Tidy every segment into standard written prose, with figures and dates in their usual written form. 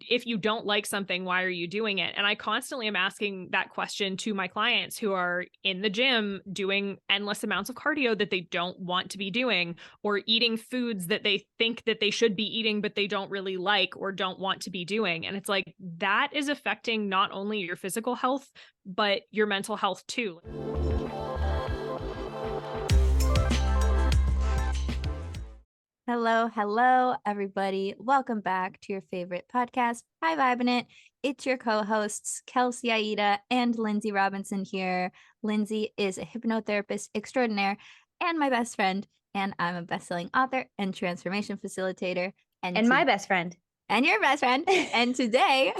if you don't like something, why are you doing it? And I constantly am asking that question to my clients who are in the gym doing endless amounts of cardio that they don't want to be doing, or eating foods that they think that they should be eating, but they don't really like or don't want to be doing. And it's like, that is affecting not only your physical health, but your mental health too. Hello, everybody. Welcome back to your favorite podcast, High Vibin It. It's your co-hosts, Kelsey Aida and Lindsay Robinson here. Lindsay is a hypnotherapist extraordinaire and my best friend, and I'm a best-selling author and transformation facilitator. And my best friend. And your best friend. And today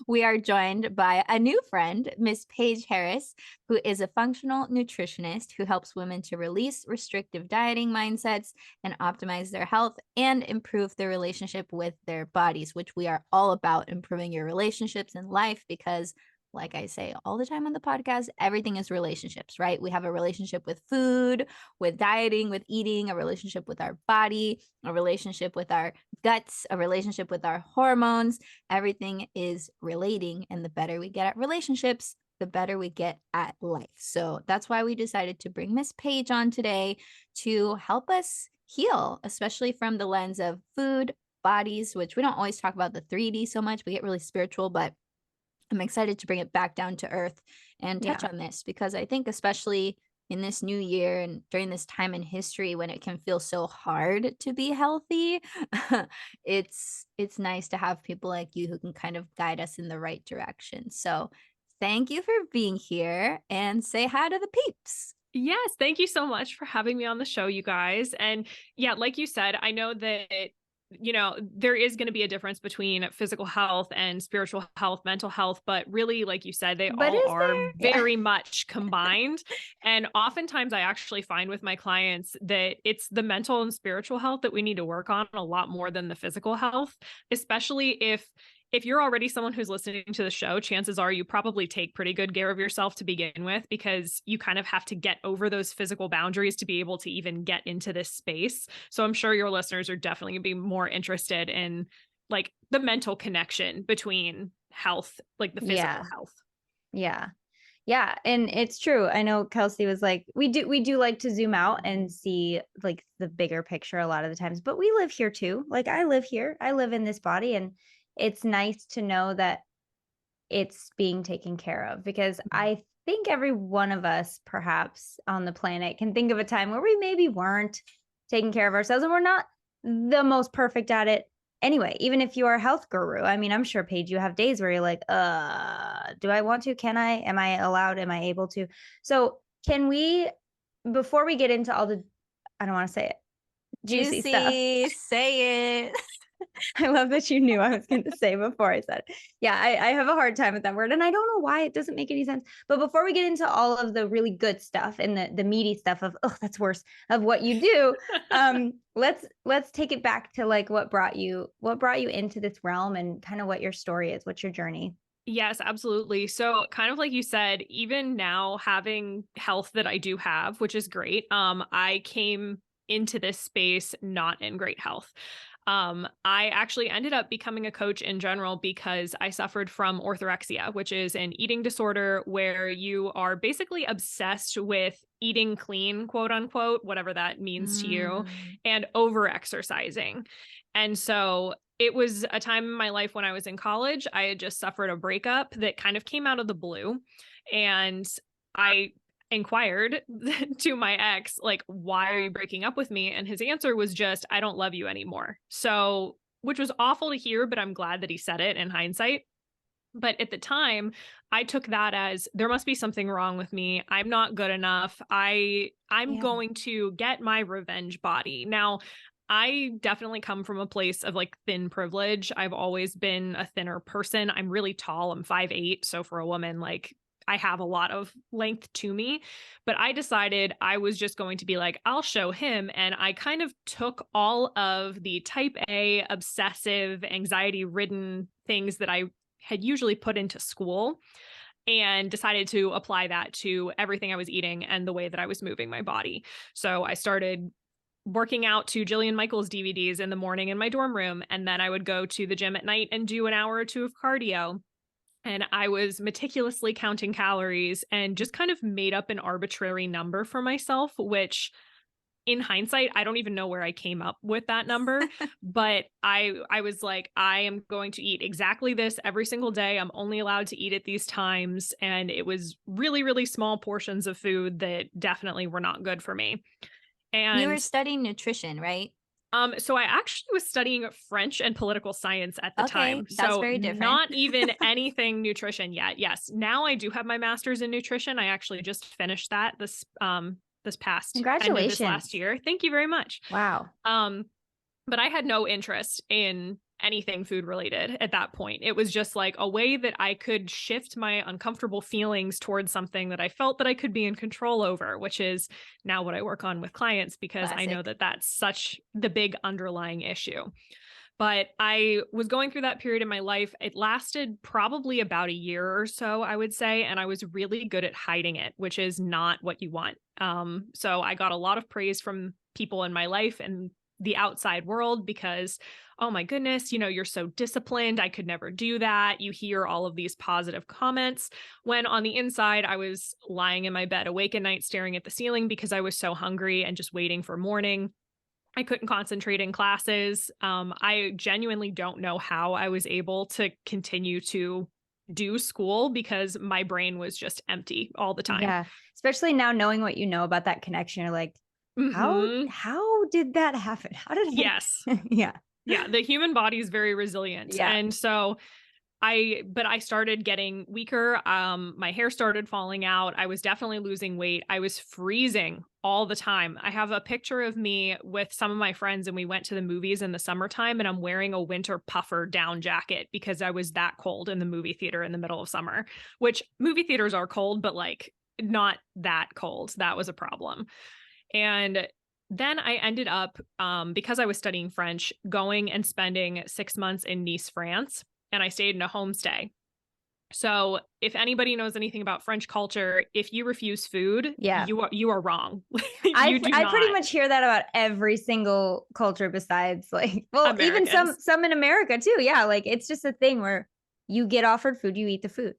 we are joined by a new friend, Miss Paige Harris, who is a functional nutritionist who helps women to release restrictive dieting mindsets and optimize their health and improve their relationship with their bodies, which we are all about, improving your relationships in life because, like I say all the time on the podcast, everything is relationships, right? We have a relationship with food, with dieting, with eating, a relationship with our body, a relationship with our guts, a relationship with our hormones. Everything is relating. And the better we get at relationships, the better we get at life. So that's why we decided to bring Miss Paige on today to help us heal, especially from the lens of food, bodies, which we don't always talk about the 3D so much. We get really spiritual, but I'm excited to bring it back down to earth and touch on this because I think especially in this new year and during this time in history when it can feel so hard to be healthy, it's nice to have people like you who can kind of guide us in the right direction. So thank you for being here and say hi to the peeps. Yes, thank you so much for having me on the show, you guys. And yeah, like you said, I know that there is going to be a difference between physical health and spiritual health, mental health, but really, like you said, they all are very much combined. And oftentimes I actually find with my clients that it's the mental and spiritual health that we need to work on a lot more than the physical health, especially if you're already someone who's listening to the show, chances are you probably take pretty good care of yourself to begin with, because you kind of have to get over those physical boundaries to be able to even get into this space. So I'm sure your listeners are definitely going to be more interested in like the mental connection between health, like the physical health. Yeah. Yeah. And it's true. I know Kelsey was like, we do like to zoom out and see like the bigger picture a lot of the times, but we live here too. Like I live here, I live in this body, and it's nice to know that it's being taken care of, because I think every one of us perhaps on the planet can think of a time where we maybe weren't taking care of ourselves, and we're not the most perfect at it anyway. Even if you are a health guru, I mean, I'm sure, Paige, you have days where you're like, do I want to? Can I? Am I allowed? Am I able to? So can we, before we get into all the, I don't want to say it, juicy stuff. Say it. I love that you knew I was going to say before I said it. Yeah, I have a hard time with that word, and I don't know why. It doesn't make any sense. But before we get into all of the really good stuff and the meaty stuff of, oh, that's worse, of what you do, let's take it back to like what brought you into this realm and kind of what your story is, what's your journey. Yes, absolutely. So kind of like you said, even now having health that I do have, which is great, I came into this space not in great health. I actually ended up becoming a coach in general because I suffered from orthorexia, which is an eating disorder where you are basically obsessed with eating clean, quote unquote, whatever that means to you, and over exercising. And so it was a time in my life when I was in college. I had just suffered a breakup that kind of came out of the blue, and I inquired to my ex, like, why are you breaking up with me? And his answer was just, I don't love you anymore. So, which was awful to hear, but I'm glad that he said it in hindsight. But at the time, I took that as there must be something wrong with me. I'm not good enough. I'm going to get my revenge body. Now, I definitely come from a place of like thin privilege. I've always been a thinner person. I'm really tall. I'm 5'8". So for a woman, like, I have a lot of length to me, but I decided I was just going to be like, I'll show him. And I kind of took all of the type A, obsessive, anxiety ridden things that I had usually put into school and decided to apply that to everything I was eating and the way that I was moving my body. So I started working out to Jillian Michaels DVDs in the morning in my dorm room. And then I would go to the gym at night and do an hour or two of cardio. And I was meticulously counting calories and just kind of made up an arbitrary number for myself, which in hindsight, I don't even know where I came up with that number, but I was like, I am going to eat exactly this every single day. I'm only allowed to eat at these times. And it was really, really small portions of food that definitely were not good for me. And you were studying nutrition, right? So I actually was studying French and political science at the time. That's so very different. Not even anything nutrition yet. Yes. Now I do have my master's in nutrition. I actually just finished that this past Congratulations. end of this last year. Thank you very much. Wow. But I had no interest in anything food related at that point. It was just like a way that I could shift my uncomfortable feelings towards something that I felt that I could be in control over, which is now what I work on with clients, because I know that that's such the big underlying issue. But I was going through that period in my life. It lasted probably about a year or so, I would say. And I was really good at hiding it, which is not what you want. So I got a lot of praise from people in my life and the outside world because, oh my goodness, you're so disciplined. I could never do that. You hear all of these positive comments when on the inside, I was lying in my bed awake at night, staring at the ceiling because I was so hungry and just waiting for morning. I couldn't concentrate in classes. I genuinely don't know how I was able to continue to do school because my brain was just empty all the time. Yeah. Especially now knowing what you know about that connection, you're like, how did that happen? How did it? Yes. Yeah. Yeah. The human body is very resilient. Yeah. And so I started getting weaker. My hair started falling out. I was definitely losing weight. I was freezing all the time. I have a picture of me with some of my friends and we went to the movies in the summertime and I'm wearing a winter puffer down jacket because I was that cold in the movie theater in the middle of summer, which movie theaters are cold, but like not that cold. That was a problem. And then I ended up, because I was studying French, going and spending 6 months in Nice, France, and I stayed in a homestay. So if anybody knows anything about French culture, if you refuse food, you are wrong. I pretty much hear that about every single culture besides Americans. Even some in America too. Yeah. Like it's just a thing where you get offered food, you eat the food.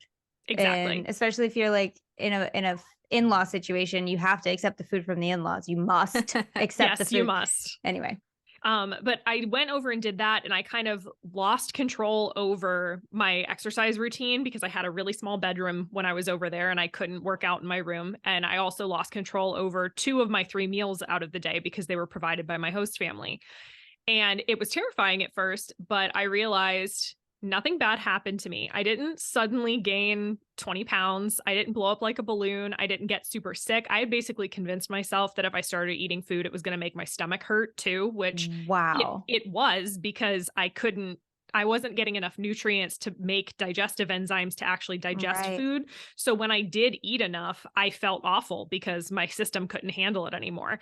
Exactly. And especially if you're like in a in-law situation, you have to accept the food from the in-laws. You must accept the food. Yes, you must. Anyway. But I went over and did that and I kind of lost control over my exercise routine because I had a really small bedroom when I was over there and I couldn't work out in my room. And I also lost control over 2 of my 3 meals out of the day because they were provided by my host family. And it was terrifying at first, but I realized nothing bad happened to me. I didn't suddenly gain 20 pounds. I didn't blow up like a balloon. I didn't get super sick. I had basically convinced myself that if I started eating food, it was going to make my stomach hurt too, which it was because I wasn't getting enough nutrients to make digestive enzymes to actually digest food. So when I did eat enough, I felt awful because my system couldn't handle it anymore.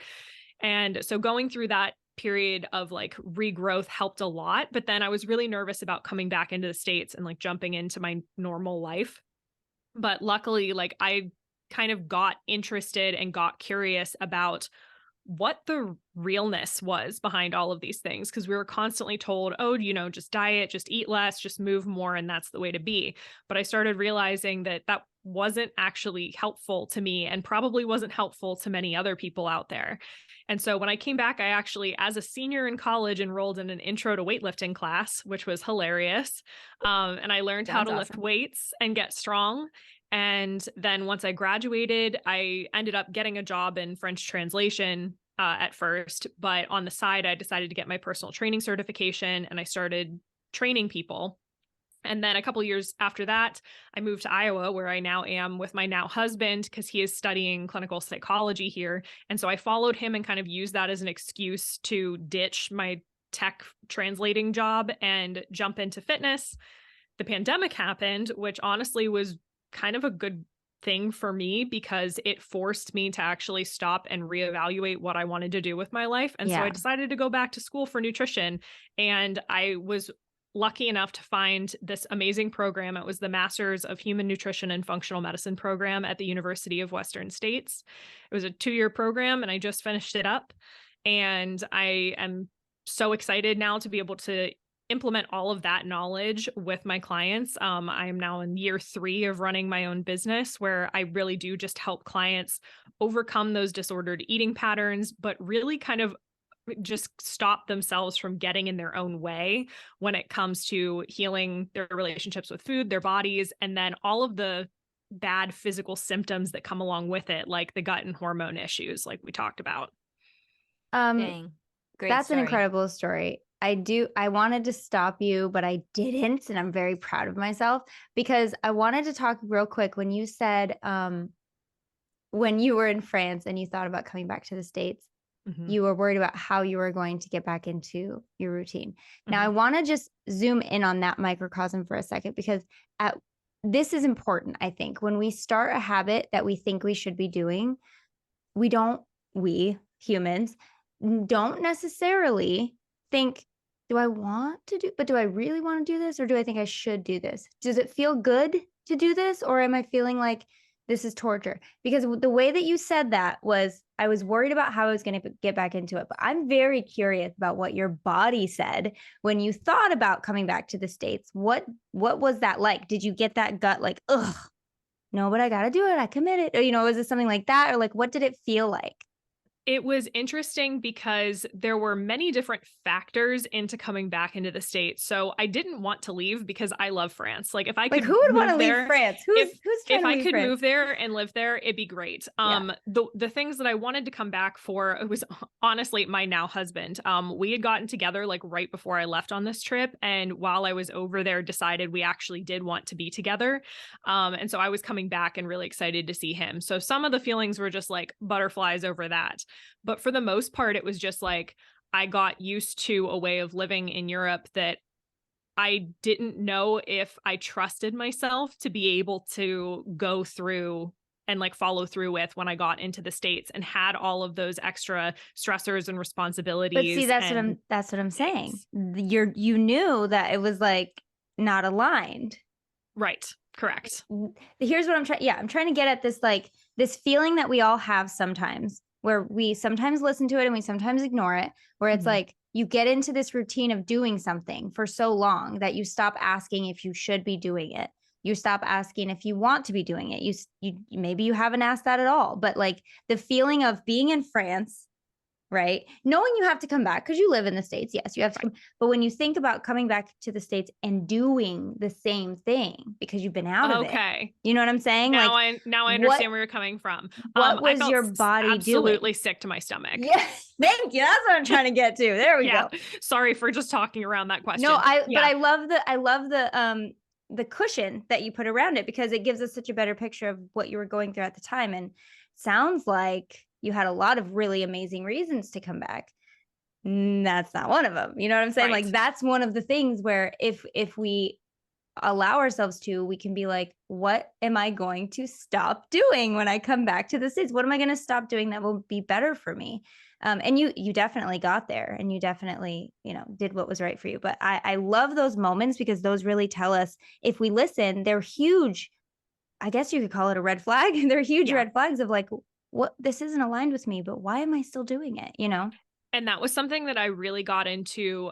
And so going through that period of like regrowth helped a lot. But then I was really nervous about coming back into the States and like jumping into my normal life. But luckily, like I kind of got interested and got curious about what the realness was behind all of these things. Cause we were constantly told, oh, just diet, just eat less, just move more. And that's the way to be. But I started realizing that that wasn't actually helpful to me and probably wasn't helpful to many other people out there. And so when I came back, I actually, as a senior in college, enrolled in an intro to weightlifting class, which was hilarious. And I learned how to lift weights and get strong. And then once I graduated, I ended up getting a job in French translation at first. But on the side, I decided to get my personal training certification and I started training people. And then a couple of years after that, I moved to Iowa, where I now am with my now husband, because he is studying clinical psychology here. And so I followed him and kind of used that as an excuse to ditch my tech translating job and jump into fitness. The pandemic happened, which honestly was kind of a good thing for me because it forced me to actually stop and reevaluate what I wanted to do with my life. And so I decided to go back to school for nutrition. And I was lucky enough to find this amazing program. It was the Masters of Human Nutrition and Functional Medicine program at the University of Western States. It was a 2-year program and I just finished it up. And I am so excited now to be able to implement all of that knowledge with my clients. I am now in year 3 of running my own business, where I really do just help clients overcome those disordered eating patterns, but really kind of just stop themselves from getting in their own way when it comes to healing their relationships with food, their bodies, and then all of the bad physical symptoms that come along with it, like the gut and hormone issues, like we talked about. Dang. Great That's story. an incredible story. I wanted to stop you, but I didn't. And I'm very proud of myself because I wanted to talk real quick when you said, when you were in France and you thought about coming back to the States, you were worried about how you were going to get back into your routine. Now, I want to just zoom in on that microcosm for a second, because this is important. I think when we start a habit that we think we should be doing, we humans don't necessarily think, do I want to do, but do I really want to do this? Or do I think I should do this? Does it feel good to do this? Or am I feeling like this is torture? Because the way that you said that was, I was worried about how I was going to get back into it. But I'm very curious about what your body said when you thought about coming back to the States. What was that like? Did you get that gut like, ugh, no, but I got to do it. I committed. Or, was it something like that? Or like, what did it feel like? It was interesting because there were many different factors into coming back into the States. So I didn't want to leave because I love France. Like if I could, who would want to leave France? Who's trying if to I leave could France? move there and live there, it'd be great. The things that I wanted to come back for, it was honestly my now husband. We had gotten together like right before I left on this trip, and while I was over there, decided we actually did want to be together. And so I was coming back and really excited to see him. So some of the feelings were just like butterflies over that. But for the most part, it was just like I got used to a way of living in Europe that I didn't know if I trusted myself to be able to go through and like follow through with when I got into the States and had all of those extra stressors and responsibilities. But see, that's what I'm saying. You knew that it was like not aligned. Right. Correct. Here's what I'm trying. Yeah, I'm trying to get at this, like this feeling that we all have sometimes, where we sometimes listen to it and we sometimes ignore it, where it's like you get into this routine of doing something for so long that you stop asking if you should be doing it. You stop asking if you want to be doing it. You maybe you haven't asked that at all, but like the feeling of being in France, right? Knowing you have to come back because you live in the States. Yes, you have to come. But when you think about coming back to the States and doing the same thing because you've been out of it. You know what I'm saying? Now I understand where you're coming from. What was your body absolutely doing? sick to my stomach. Yes. Thank you. That's what I'm trying to get to. There we go. Sorry for just talking around that question. No, but I love the cushion that you put around it, because it gives us such a better picture of what you were going through at the time. And sounds like you had a lot of really amazing reasons to come back. That's not one of them. You know what I'm saying? Right. Like that's one of the things where if we allow ourselves to, we can be like, what am I going to stop doing when I come back to the States? What am I going to stop doing that will be better for me? And you definitely got there, and you definitely, did what was right for you. But I love those moments because those really tell us, if we listen, they're huge. I guess you could call it a red flag. They're huge red flags of like, what, this isn't aligned with me, but why am I still doing it? And that was something that I really got into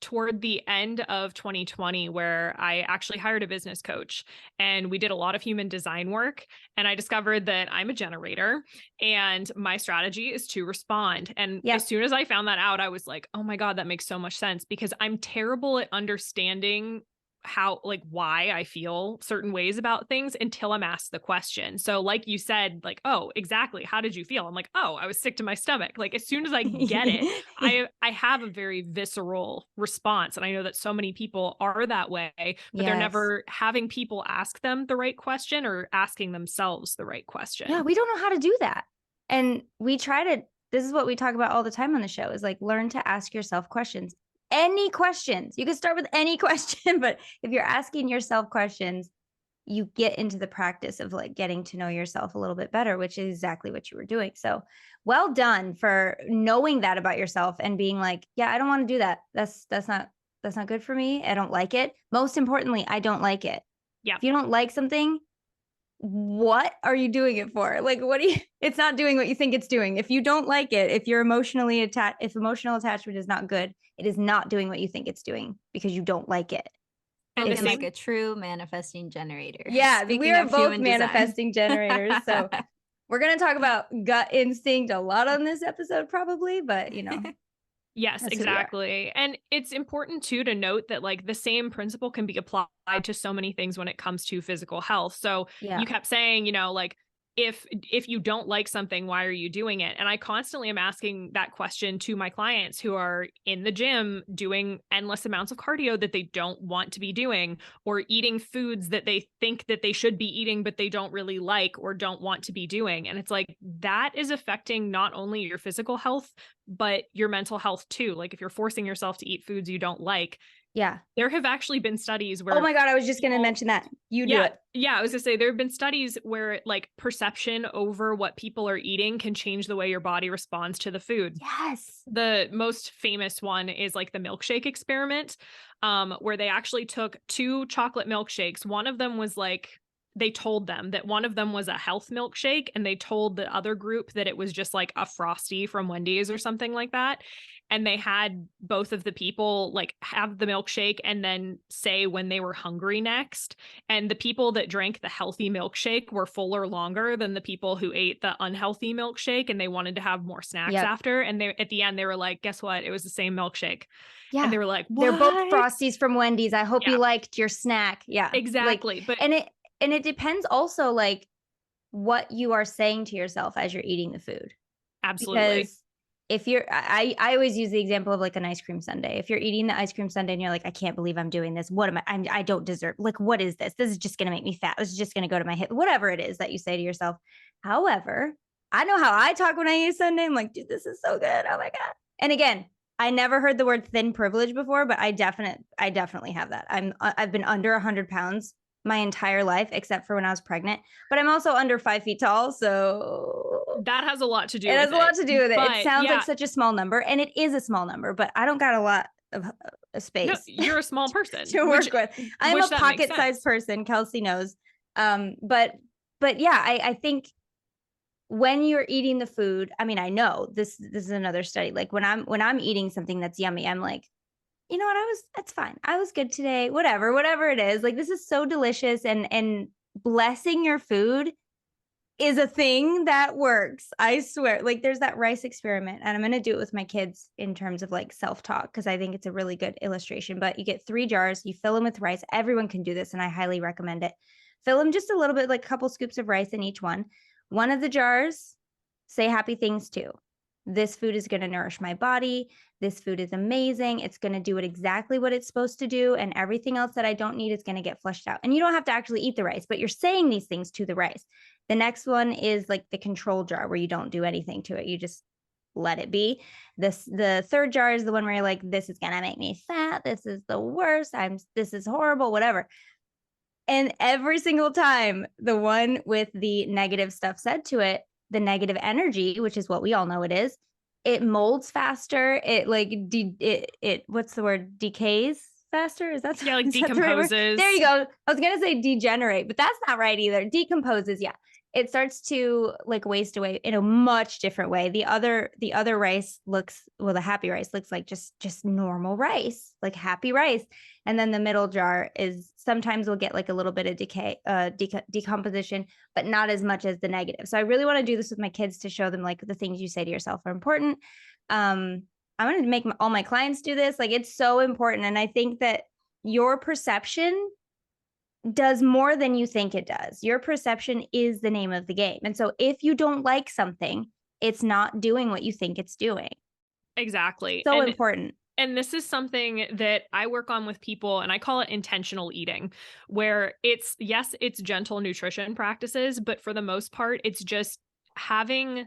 toward the end of 2020, where I actually hired a business coach and we did a lot of human design work. And I discovered that I'm a generator and my strategy is to respond. And as soon as I found that out, I was like, oh my God, that makes so much sense, because I'm terrible at understanding why I feel certain ways about things until I'm asked the question. So like you said, like, oh, exactly. How did you feel? I'm like, oh, I was sick to my stomach. Like as soon as I get it, I have a very visceral response. And I know that so many people are that way, but they're never having people ask them the right question or asking themselves the right question. Yeah. We don't know how to do that. And this is what we talk about all the time on the show, is like, learn to ask yourself questions. Any questions. You can start with any question, but if you're asking yourself questions, you get into the practice of like getting to know yourself a little bit better, which is exactly what you were doing. So well done for knowing that about yourself and being like, yeah, I don't want to do that. That's not good for me. I don't like it. Most importantly, I don't like it. Yeah. If you don't like something, what are you doing it for? Like, it's not doing what you think it's doing. If you don't like it, if you're emotionally attached, if emotional attachment is not good, it is not doing what you think it's doing because you don't like it. And the Spoken same, like a true manifesting generator. Yeah, we Speaking are of both human design. manifesting generators. So we're going to talk about gut instinct a lot on this episode, probably, but yes, that's who we are. exactly. And it's important too to note that like the same principle can be applied to so many things when it comes to physical health. So Yeah. you kept saying, like if you don't like something, why are you doing it? And I constantly am asking that question to my clients who are in the gym doing endless amounts of cardio that they don't want to be doing, or eating foods that they think that they should be eating, but they don't really like or don't want to be doing. And it's like, that is affecting not only your physical health, but your mental health too. Like if you're forcing yourself to eat foods you don't like, Yeah. there have actually been studies where, oh my God, I was just going to mention that. You do it. Yeah, I was gonna say there have been studies where like perception over what people are eating can change the way your body responds to the food. Yes. The most famous one is like the milkshake experiment, where they actually took 2 chocolate milkshakes. One of them was like, they told them that one of them was a health milkshake, and they told the other group that it was just like a Frosty from Wendy's or something like that. And they had both of the people like have the milkshake and then say when they were hungry next. And the people that drank the healthy milkshake were fuller longer than the people who ate the unhealthy milkshake, and they wanted to have more snacks after. And they, at the end, they were like, guess what? It was the same milkshake. Yeah. And they were like, what? They're both Frosties from Wendy's. I hope you liked your snack. Yeah. Exactly. But and it depends also like what you are saying to yourself as you're eating the food. Absolutely. Because if you're, I always use the example of like an ice cream sundae. If you're eating the ice cream sundae and you're like, I can't believe I'm doing this. What am I don't deserve. Like, what is this? This is just going to make me fat. This is just going to go to my hip, whatever it is that you say to yourself. However, I know how I talk when I eat sundae. I'm like, dude, this is so good. Oh my God. And again, I never heard the word thin privilege before, but I definitely have that. I've been under 100 pounds my entire life, except for when I was pregnant, but I'm also under 5 feet tall. So that has a lot to do with it. It has a lot to do with it. But, it sounds like such a small number, and it is a small number, but I don't got a lot of space. No, you're a small person to work with. I'm a pocket-sized person. Kelsey knows. But yeah, I think when you're eating the food, I mean, I know this is another study. Like when I'm eating something that's yummy, I'm like, you know what? That's fine. I was good today. Whatever it is. Like, this is so delicious, and blessing your food is a thing that works. I swear. Like, there's that rice experiment, and I'm going to do it with my kids in terms of like self-talk, because I think it's a really good illustration. But you get 3 jars, you fill them with rice. Everyone can do this, and I highly recommend it. Fill them just a little bit, like a couple scoops of rice in each one. One of the jars, say happy things to. This food is going to nourish my body. This food is amazing. It's going to do it exactly what it's supposed to do. And everything else that I don't need is going to get flushed out. And you don't have to actually eat the rice, but you're saying these things to the rice. The next one is like the control jar, where you don't do anything to it. You just let it be. The third jar is the one where you're like, this is going to make me fat. This is the worst. This is horrible, whatever. And every single time, the one with the negative stuff said to it, the negative energy, which is what we all know it is, it molds faster. It like, it what's the word? Decays faster? Is that? Yeah, like Right decomposes. there you go. I was going to say degenerate, but that's not right either. Decomposes. Yeah. It starts to like waste away in a much different way. The other rice looks, well, the happy rice looks like just normal rice, like happy rice. And then the middle jar is sometimes we'll get like a little bit of decomposition, but not as much as the negative. So I really want to do this with my kids to show them like the things you say to yourself are important. I'm going to make all my clients do this. Like, it's so important. And I think that your perception does more than you think it does. Your perception is the name of the game. And so if you don't like something, it's not doing what you think it's doing. Exactly. So important. And this is something that I work on with people, and I call it intentional eating, where it's gentle nutrition practices, but for the most part, it's just having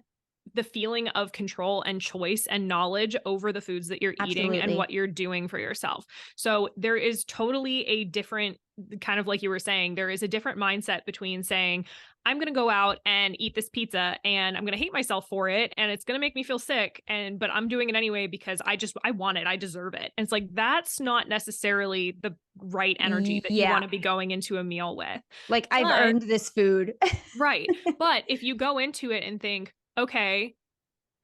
the feeling of control and choice and knowledge over the foods that you're eating and Absolutely. what you're doing for yourself. So there is totally a different, kind of like you were saying, there is a different mindset between saying, I'm going to go out and eat this pizza and I'm going to hate myself for it and it's going to make me feel sick, but I'm doing it anyway because I want it. I deserve it. And it's like, that's not necessarily the right energy that you want to be going into a meal with. Like, I've earned this food. Right. But if you go into it and think, okay,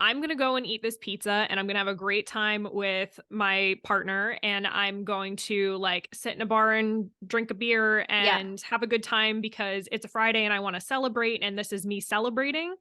I'm going to go and eat this pizza and I'm going to have a great time with my partner and I'm going to like sit in a bar and drink a beer and have a good time because it's a Friday and I want to celebrate and this is me celebrating.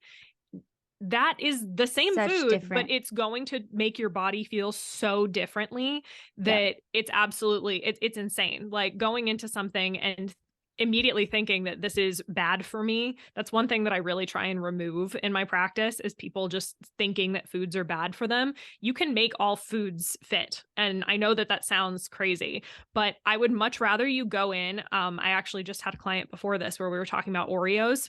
That is the same food, but it's going to make your body feel so differently that it's absolutely, it's insane. Like going into something and immediately thinking that this is bad for me. That's one thing that I really try and remove in my practice is people just thinking that foods are bad for them. You can make all foods fit. And I know that that sounds crazy, but I would much rather you go in. I actually just had a client before this where we were talking about Oreos.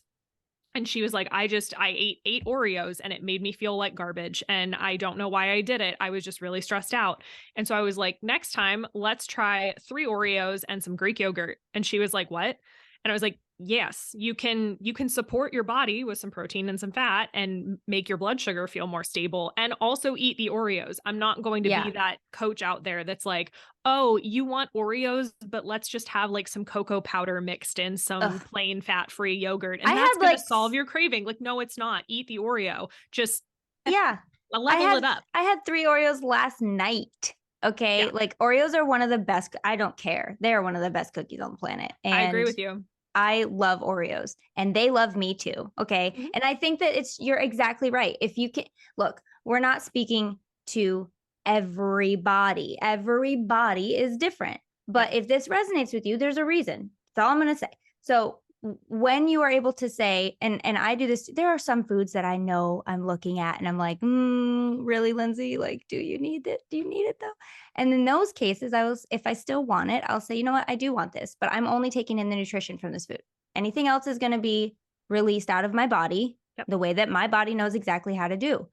And she was like, I ate 8 Oreos and it made me feel like garbage. And I don't know why I did it. I was just really stressed out. And so I was like, next time, let's try 3 Oreos and some Greek yogurt. And she was like, what? And I was like, yes, you can support your body with some protein and some fat and make your blood sugar feel more stable and also eat the Oreos. I'm not going to be that coach out there that's like, oh, you want Oreos, but let's just have like some cocoa powder mixed in some plain fat-free yogurt. And that's going to solve your craving. Like, no, it's not. Eat the Oreo. Just level it up. I had 3 Oreos last night. Okay. Yeah. Like Oreos are one of the best. I don't care. They are one of the best cookies on the planet. And I agree with you. I love Oreos and they love me too. Okay. Mm-hmm. And I think that you're exactly right. If you can look, we're not speaking to everybody. Everybody is different. But if this resonates with you, there's a reason. That's all I'm going to say. So when you are able to say, and I do this, there are some foods that I know I'm looking at and I'm like, really, Lindsay? Like, do you need it? Do you need it though? And in those cases, if I still want it, I'll say, you know what? I do want this, but I'm only taking in the nutrition from this food. Anything else is going to be released out of my body the way that my body knows exactly how to do.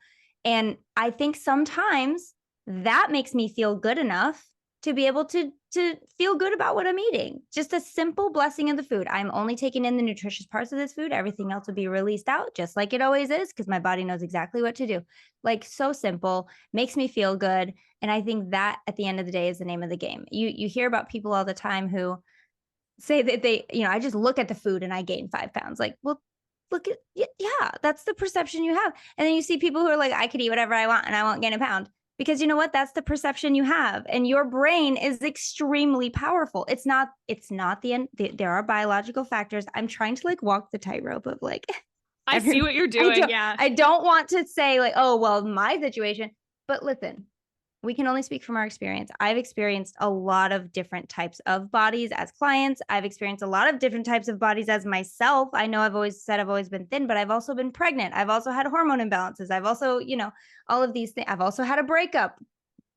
And I think sometimes that makes me feel good enough to be able to feel good about what I'm eating. Just a simple blessing of the food. I'm only taking in the nutritious parts of this food. Everything else will be released out just like it always is because my body knows exactly what to do. Like so simple, makes me feel good. And I think that at the end of the day is the name of the game. You hear about people all the time who say that they, I just look at the food and I gain 5 pounds. Like, well, look at, that's the perception you have. And then you see people who are like, I could eat whatever I want and I won't gain a pound. Because you know what? That's the perception you have. And your brain is extremely powerful. It's not the end. There are biological factors. I'm trying to like walk the tightrope of like. I see what you're doing. I don't want to say like, oh, well, my situation. But listen, we can only speak from our experience. I've experienced a lot of different types of bodies as clients. I've experienced a lot of different types of bodies as myself. I know I've always said I've always been thin, but I've also been pregnant. I've also had hormone imbalances. I've also, all of these things. I've also had a breakup.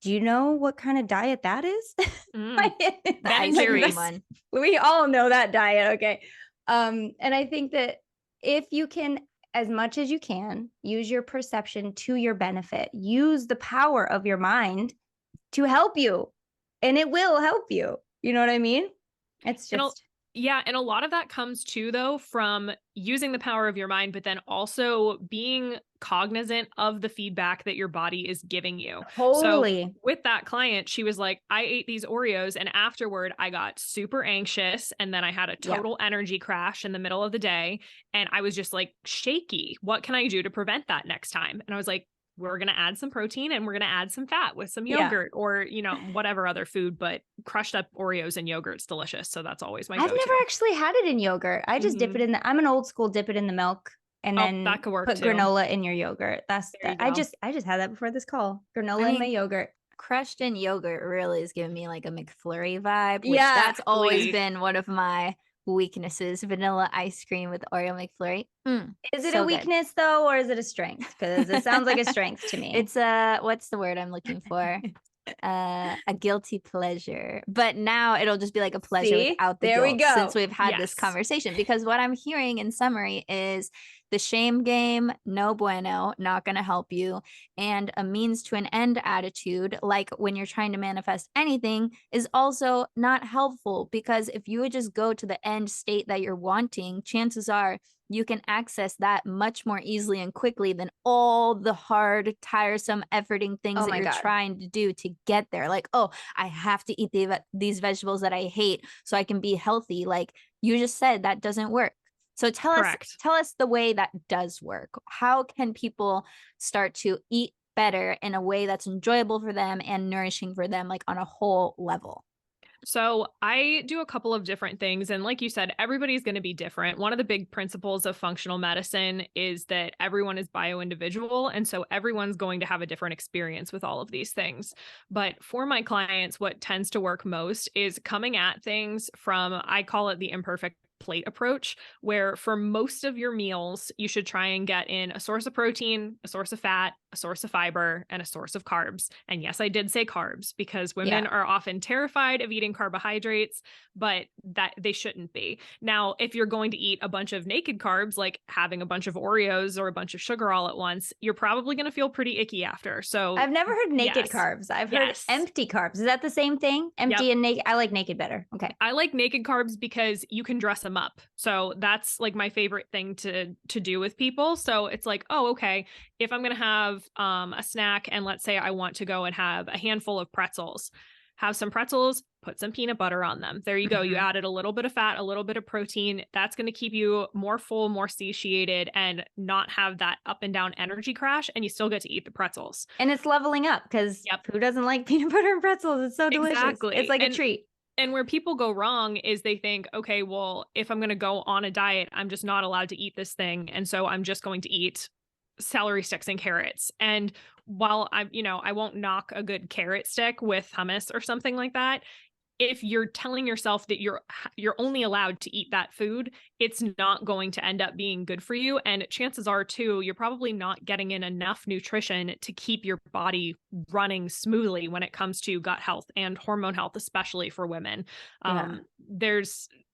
Do you know what kind of diet that is? One. We all know that diet. Okay. And I think that if you can, as much as you can, use your perception to your benefit. Use the power of your mind to help you, and it will help you. You know what I mean? It's just... And a lot of that comes too, though, from using the power of your mind, but then also being cognizant of the feedback that your body is giving you. Totally. So with that client, she was like, I ate these Oreos and afterward I got super anxious and then I had a total energy crash in the middle of the day and I was just like shaky. What can I do to prevent that next time? And I was like, we're going to add some protein and we're going to add some fat with some yogurt or, whatever other food, but crushed up Oreos and yogurt's delicious. So that's always my go-to. I've never actually had it in yogurt. I just dip it in I'm an old school, dip it in the milk and then that could work put too. Granola in your yogurt. I just had that before this call. Granola in my yogurt. Crushed in yogurt really is giving me like a McFlurry vibe, which that's always been one of my weaknesses. Vanilla ice cream with Oreo McFlurry. Is it a weakness though, or is it a strength? Because it sounds like a strength to me. It's what's the word I'm looking for? A guilty pleasure. But now it'll just be like a pleasure without the guilt, we go. Since we've had this conversation. Because what I'm hearing in summary is The shame game, no bueno, not going to help you. And a means to an end attitude, like when you're trying to manifest anything, is also not helpful, because if you would just go to the end state that you're wanting, chances are you can access that much more easily and quickly than all the hard, tiresome, efforting things Oh that my you're God. trying to do to get there. Like, oh, I have to eat these vegetables that I hate so I can be healthy. Like you just said, that doesn't work. So Correct. tell us the way that does work. How can people start to eat better in a way that's enjoyable for them and nourishing for them, like on a whole level? So I do a couple of different things. And like you said, everybody's going to be different. One of the big principles of functional medicine is that everyone is bio-individual. And so everyone's going to have a different experience with all of these things. But for my clients, what tends to work most is coming at things from, I call it the imperfect plate approach, where for most of your meals, you should try and get in a source of protein, a source of fat, a source of fiber, and a source of carbs. And yes, I did say carbs because women are often terrified of eating carbohydrates, but that they shouldn't be. Now, if you're going to eat a bunch of naked carbs, like having a bunch of Oreos or a bunch of sugar all at once, you're probably going to feel pretty icky after. So I've never heard naked yes. carbs. I've heard Yes. empty carbs. Is that the same thing? Empty Yep. and naked. I like naked better. Okay. I like naked carbs because you can dress them up. So that's like my favorite thing to do with people. So it's like, oh, okay, if I'm going to have a snack and let's say I want to go and have a handful of pretzels, have some pretzels, put some peanut butter on them. There you go. You added a little bit of fat, a little bit of protein. That's going to keep you more full, more satiated, and not have that up and down energy crash. And you still get to eat the pretzels. And it's leveling up because who doesn't like peanut butter and pretzels? It's so delicious. Exactly. It's like a treat. And where people go wrong is they think, okay, well, if I'm going to go on a diet, I'm just not allowed to eat this thing. And so I'm just going to eat celery sticks and carrots. And while I won't knock a good carrot stick with hummus or something like that, if you're telling yourself that you're only allowed to eat that food, it's not going to end up being good for you. And chances are too, you're probably not getting in enough nutrition to keep your body running smoothly when it comes to gut health and hormone health, especially for women.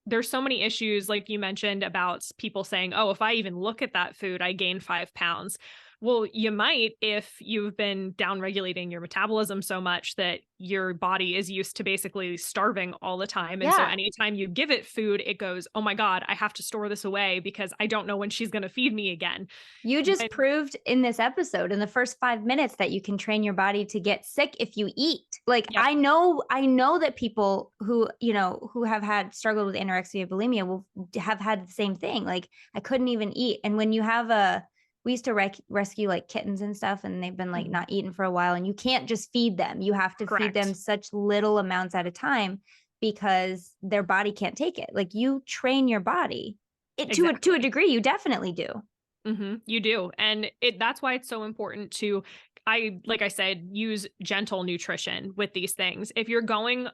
There's so many issues, like you mentioned, about people saying, oh, if I even look at that food, I gain 5 pounds. Well, you might if you've been downregulating your metabolism so much that your body is used to basically starving all the time. And so anytime you give it food, it goes, oh my God, I have to store this away because I don't know when she's going to feed me again. You just proved in this episode, in the first 5 minutes, that you can train your body to get sick if you eat. Like, I know that people who have had struggled with anorexia, bulimia will have had the same thing. Like, I couldn't even eat. And when you have we used to rescue like kittens and stuff, and they've been like not eaten for a while, and you can't just feed them. You have to feed them such little amounts at a time because their body can't take it. Like, you train your body to a degree. You definitely do. You do. And that's why it's so important to, like I said, use gentle nutrition with these things. If you're going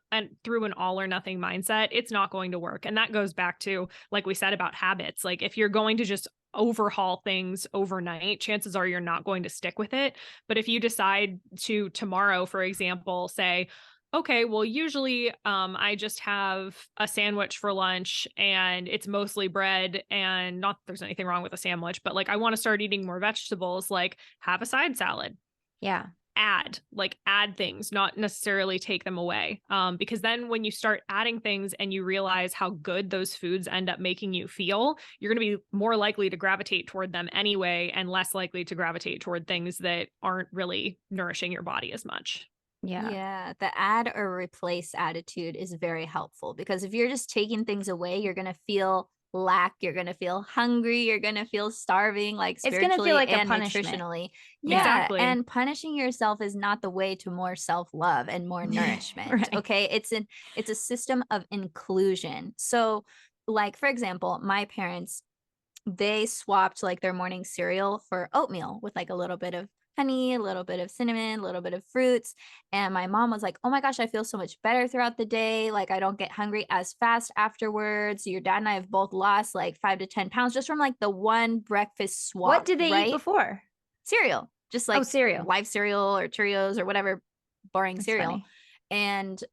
through an all or nothing mindset, it's not going to work. And that goes back to, like we said, about habits. Like, if you're going to just overhaul things overnight, chances are you're not going to stick with it. But if you decide to tomorrow, for example, say, okay, well, usually I just have a sandwich for lunch and it's mostly bread, and not that there's anything wrong with a sandwich, but like I want to start eating more vegetables, like have a side salad. Yeah. Add things, not necessarily take them away. Because then when you start adding things and you realize how good those foods end up making you feel, you're going to be more likely to gravitate toward them anyway, and less likely to gravitate toward things that aren't really nourishing your body as much. Yeah. The add or replace attitude is very helpful, because if you're just taking things away, you're going to feel lack, you're going to feel hungry, you're going to feel starving, like spiritually, it's going to feel like and a punishment. nutritionally. Exactly. And punishing yourself is not the way to more self-love and more nourishment. Okay. It's a system of inclusion. So, like, for example, my parents, they swapped like their morning cereal for oatmeal with like a little bit of honey, a little bit of cinnamon, a little bit of fruits. And my mom was like, oh my gosh, I feel so much better throughout the day. Like, I don't get hungry as fast afterwards. Your dad and I have both lost like 5 to 10 pounds just from like the one breakfast swap. What did they eat before? Cereal. Just like cereal, Life cereal or Cheerios or whatever boring cereal. Funny. And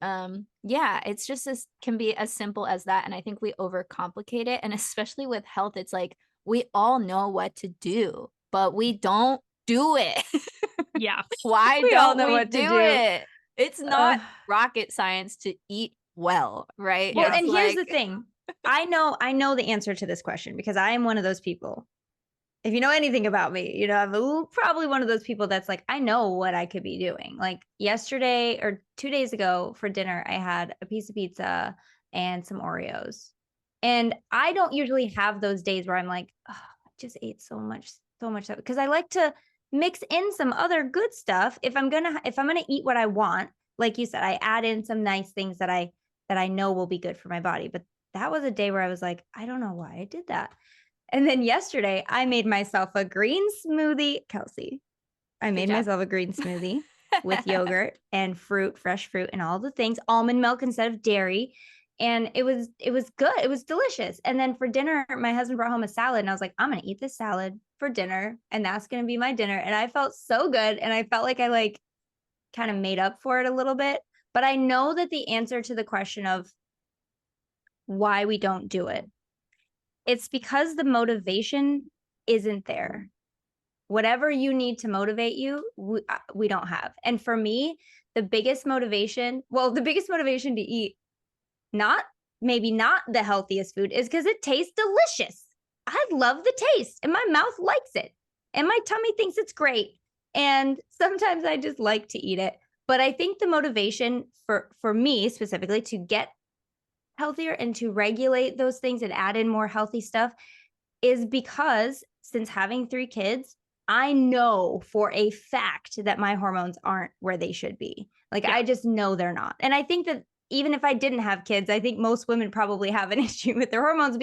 it's just can be as simple as that. And I think we overcomplicate it. And especially with health, it's like, we all know what to do, but we don't do it. Yeah. Why We all don't know we what to do do. it? It's not Ugh. rocket science to eat well, right? Well, Yeah. and It's here's the like- thing. I know the answer to this question because I am one of those people. If you know anything about me, you know, probably one of those people that's like, I know what I could be doing. Like yesterday or 2 days ago for dinner, I had a piece of pizza and some Oreos. And I don't usually have those days where I'm like, oh, I just ate so much stuff, because I like to mix in some other good stuff. If I'm gonna eat what I want, like you said, I add in some nice things that I know will be good for my body. But that was a day where I was like, I don't know why I did that. And then yesterday, I made myself a green smoothie. Kelsey, I made job. myself a green smoothie with yogurt and fruit, fresh fruit, and all the things, almond milk instead of dairy. And it was good. It was delicious. And then for dinner, my husband brought home a salad, and I was like, I'm going to eat this salad for dinner, and that's going to be my dinner. And I felt so good. And I felt like I kind of made up for it a little bit. But I know that the answer to the question of why we don't do it, it's because the motivation isn't there. Whatever you need to motivate you, we don't have. And for me, the biggest motivation to eat maybe not the healthiest food is because it tastes delicious. I love the taste and my mouth likes it and my tummy thinks it's great. And sometimes I just like to eat it. But I think the motivation for me specifically to get healthier and to regulate those things and add in more healthy stuff is because since having 3 kids, I know for a fact that my hormones aren't where they should be. Like, I just know they're not. And I think that even if I didn't have kids, I think most women probably have an issue with their hormones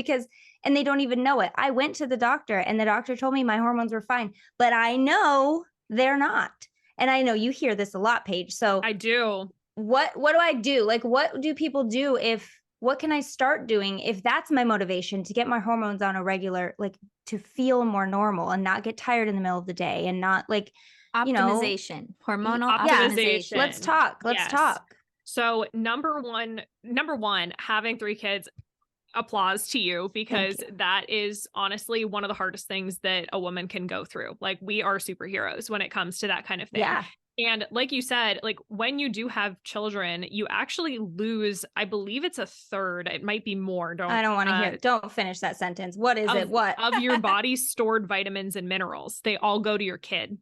and they don't even know it. I went to the doctor and the doctor told me my hormones were fine, but I know they're not. And I know you hear this a lot, Paige. So I do. What do I do? Like, what do people do what can I start doing if that's my motivation to get my hormones on a regular, like to feel more normal and not get tired in the middle of the day and not like, optimization, hormonal optimization. optimization. Let's talk. Yes. Talk. So number one, having 3 kids, applause to you, because that is honestly one of the hardest things that a woman can go through. Like, we are superheroes when it comes to that kind of thing. Yeah. And like you said, like when you do have children, you actually lose, I believe it's a third. It might be more. I don't want to hear. Don't finish that sentence. What is it? What? Of your body's stored vitamins and minerals. They all go to your kid.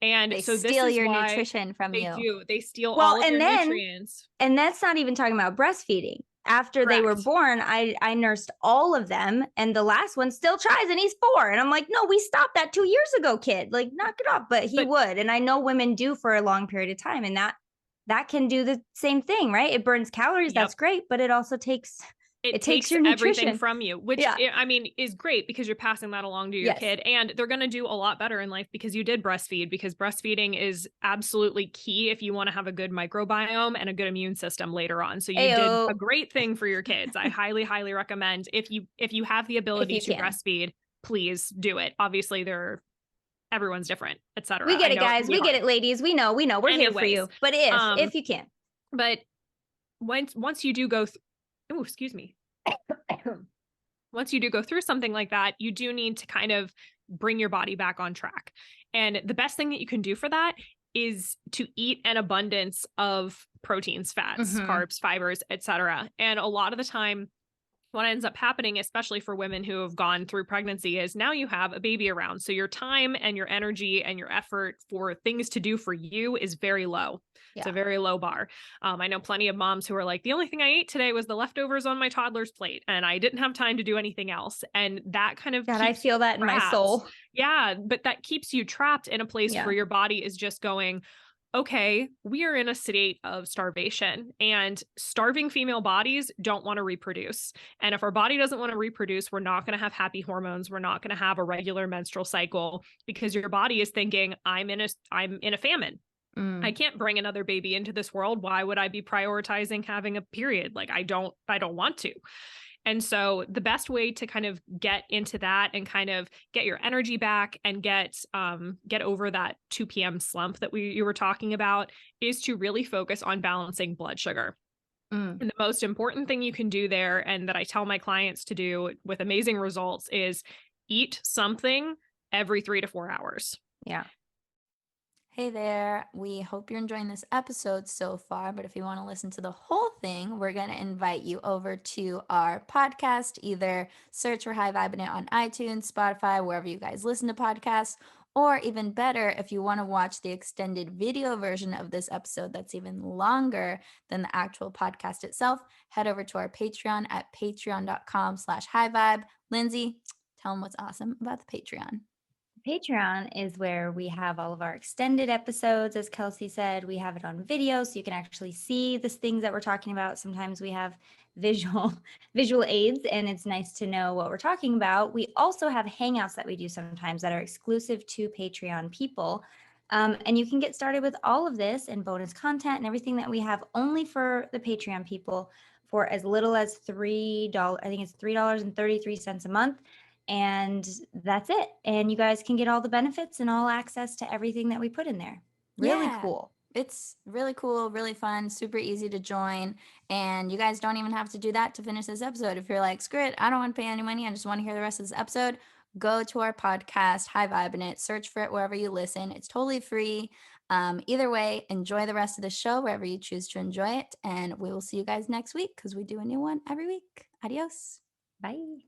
And They so steal this is your why nutrition from they you. do. They steal all of your nutrients. And that's not even talking about breastfeeding. After they were Correct. born, I nursed all of them, and the last one still tries, and he's 4. And I'm like, no, we stopped that 2 years ago, kid. Like, knock it off. But he would, and I know women do for a long period of time, and that can do the same thing, right? It burns calories. Yep. That's great, but it also takes It takes takes your nutrition everything from you, which I mean is great because you're passing that along to your kid, and they're going to do a lot better in life because you did breastfeed, because breastfeeding is absolutely key if you want to have a good microbiome and a good immune system later on. So you did a great thing for your kids. I highly, highly recommend if you have the ability to breastfeed, please do it. Obviously everyone's different, etc. We get it, guys. We get it, ladies. We know. We're here for you. But if you can. But once you do go excuse me. Once you do go through something like that, you do need to kind of bring your body back on track. And the best thing that you can do for that is to eat an abundance of proteins, fats, carbs, fibers, etc. And a lot of the time, what ends up happening, especially for women who have gone through pregnancy, is now you have a baby around. So your time and your energy and your effort for things to do for you is very low. Yeah. It's a very low bar. I know plenty of moms who are like, the only thing I ate today was the leftovers on my toddler's plate, and I didn't have time to do anything else. And that kind of I feel that in my soul. Yeah. But that keeps you trapped in a place where your body is just going, okay, we are in a state of starvation, and starving female bodies don't want to reproduce. And if our body doesn't want to reproduce, we're not going to have happy hormones. We're not going to have a regular menstrual cycle because your body is thinking, I'm in a famine. I can't bring another baby into this world. Why would I be prioritizing having a period? Like, I don't want to. And so the best way to kind of get into that and kind of get your energy back and get over that 2 p.m. slump that you were talking about is to really focus on balancing blood sugar. And the most important thing you can do there, and that I tell my clients to do with amazing results, is eat something every 3 to 4 hours. Yeah. Hey there. We hope you're enjoying this episode so far, but if you want to listen to the whole thing, we're going to invite you over to our podcast. Either search for High Vibin It on iTunes, Spotify, wherever you guys listen to podcasts, or even better, if you want to watch the extended video version of this episode that's even longer than the actual podcast itself, head over to our Patreon at patreon.com/highvibe. Lindsay, tell them what's awesome about the Patreon. Patreon is where we have all of our extended episodes. As Kelsey said, we have it on video, so you can actually see the things that we're talking about. Sometimes we have visual aids, and it's nice to know what we're talking about. We also have hangouts that we do sometimes that are exclusive to Patreon people. And you can get started with all of this and bonus content and everything that we have only for the Patreon people for as little as $3. I think it's $3.33 a month. And that's it. And you guys can get all the benefits and all access to everything that we put in there. Really cool. It's really cool, really fun, super easy to join. And you guys don't even have to do that to finish this episode. If you're like, screw it, I don't want to pay any money, I just want to hear the rest of this episode, go to our podcast, High Vibin It, search for it wherever you listen. It's totally free. Either way, enjoy the rest of the show wherever you choose to enjoy it. And we will see you guys next week because we do a new one every week. Adios. Bye.